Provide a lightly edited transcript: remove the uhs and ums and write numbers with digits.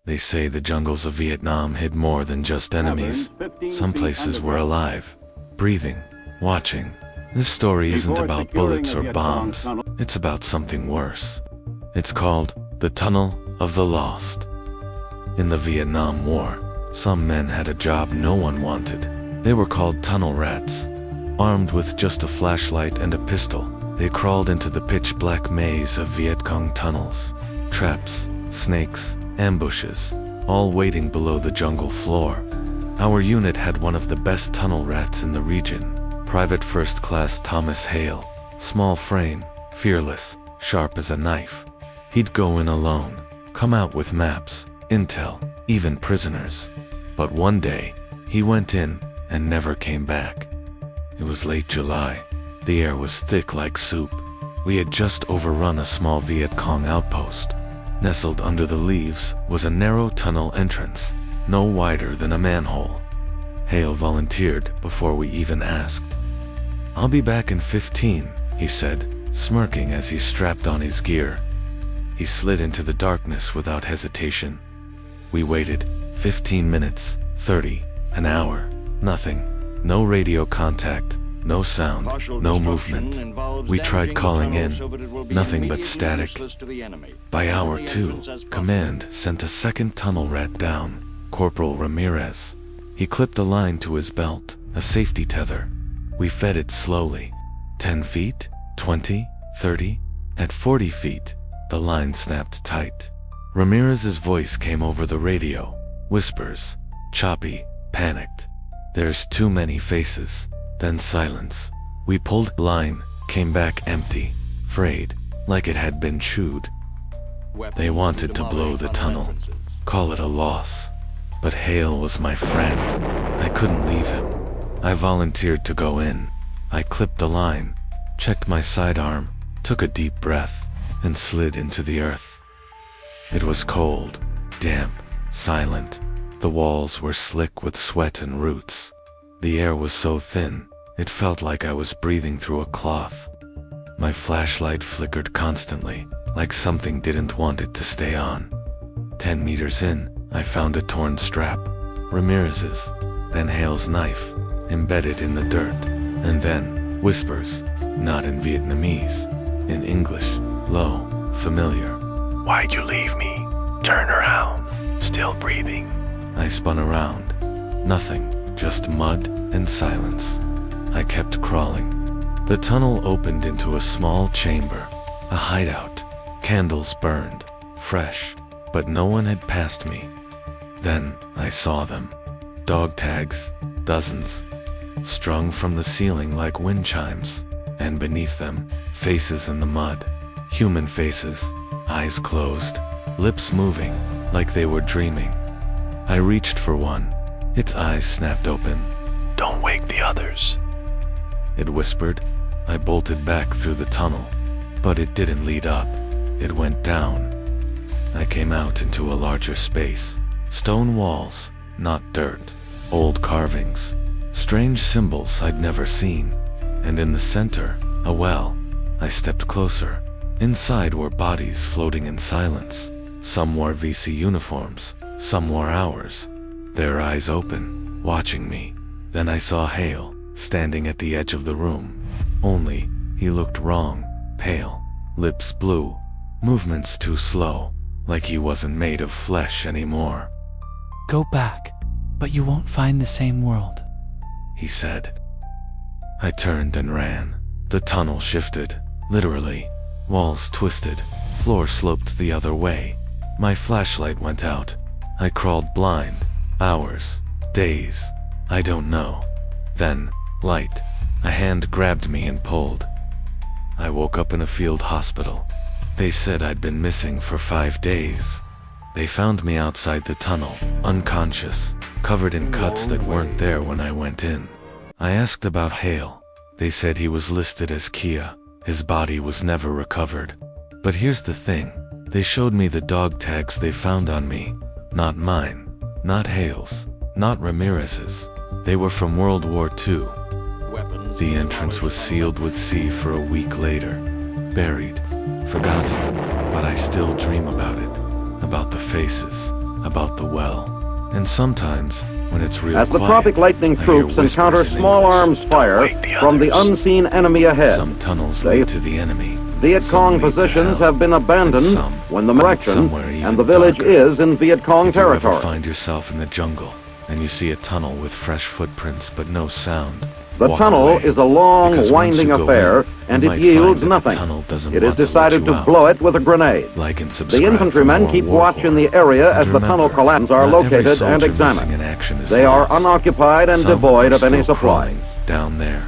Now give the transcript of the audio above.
They say the jungles of Vietnam hid more than just enemies. Some places were alive, breathing, watching. This story isn't about bullets or bombs. It's about something worse. It's called the Tunnel of the Lost. In the Vietnam War, some men had a job no one wanted. They were called tunnel rats. Armed with just a flashlight and a pistol, they crawled into the pitch-black maze of Viet Cong tunnels. Traps, snakes, ambushes, all waiting below the jungle floor. Our unit had one of the best tunnel rats in the region, Private First Class Thomas Hale. Small frame, fearless, sharp as a knife. He'd go in alone, come out with maps, intel, even prisoners. But one day, he went in and never came back. It was late July. The air was thick like soup. We had just overrun a small Viet Cong outpost. Nestled under the leaves was a narrow tunnel entrance, no wider than a manhole. Hale volunteered before we even asked. "I'll be back in 15, he said, smirking as he strapped on his gear. He slid into the darkness without hesitation. We waited 15 minutes, 30, an hour, nothing. No radio contact, no sound, no movement. We tried calling in, nothing but static. By hour 2, Command sent a second tunnel rat down, Corporal Ramirez. He clipped a line to his belt, a safety tether. We fed it slowly. 10 feet, 20, 30. At 40 feet, the line snapped tight. Ramirez's voice came over the radio, whispers, choppy, panicked. "There's too many faces." Then silence. We pulled line, came back empty, frayed, like it had been chewed. They wanted to blow the tunnel, call it a loss. But Hale was my friend. I couldn't leave him. I volunteered to go in. I clipped the line, checked my sidearm, took a deep breath, and slid into the earth. It was cold, damp, silent. The walls were slick with sweat and roots. The air was so thin, it felt like I was breathing through a cloth. My flashlight flickered constantly, like something didn't want it to stay on. 10 meters in, I found a torn strap, Ramirez's, then Hale's knife, embedded in the dirt, and then whispers, not in Vietnamese, in English, low, familiar. "Why'd you leave me? Turn around. Still breathing." I spun around. Nothing, just mud and silence. I kept crawling. The tunnel opened into a small chamber, a hideout. Candles burned, fresh, but no one had passed me. Then I saw them. Dog tags, dozens, strung from the ceiling like wind chimes, and beneath them, faces in the mud. Human faces, eyes closed, lips moving, like they were dreaming. I reached for one. Its eyes snapped open. "Don't wake the others," it whispered. I bolted back through the tunnel, but it didn't lead up. It went down. I came out into a larger space. Stone walls, not dirt. Old carvings. Strange symbols I'd never seen. And in the center, a well. I stepped closer. Inside were bodies floating in silence. Some wore VC uniforms. Some wore ours, their eyes open, watching me. Then I saw Hale, standing at the edge of the room. Only, he looked wrong, pale, lips blue, movements too slow, like he wasn't made of flesh anymore. "Go back, but you won't find the same world," he said. I turned and ran. The tunnel shifted, literally. Walls twisted, floor sloped the other way. My flashlight went out. I crawled blind, hours, days, I don't know. Then, light, a hand grabbed me and pulled. I woke up in a field hospital. They said I'd been missing for 5 days. They found me outside the tunnel, unconscious, covered in cuts that weren't there when I went in. I asked about Hale. They said he was listed as Kia. His body was never recovered. But here's the thing. They showed me the dog tags they found on me. Not mine, not Hale's, not Ramirez's. They were from World War II. The entrance was sealed with sea for a week later. Buried, forgotten, but I still dream about it. About the faces, about the well. And sometimes, when it's real As the quiet, Tropic Lightning I hear troops whispers encounter in small English. arms fire Wake the from the others. unseen enemy ahead. Some tunnels They- lead to the enemy. Viet Some Cong lead to positions hell. have been abandoned And some when the lead direction somewhere even and the village darker. is in Viet Cong If you ever territory. find yourself in the jungle and you see a tunnel with fresh footprints but no sound, The walk tunnel away, is a long, because once winding you go affair, in, and you it might yields find that nothing. The tunnel doesn't It is want to let decided you to out. blow it with a grenade. Like and The subscribe infantrymen for more keep war watch in the horror. area And as the tunnel remember, collapses are not every located and soldier missing examined. in action is They are lost. unoccupied and Some devoid are of any still supplies. crawling down there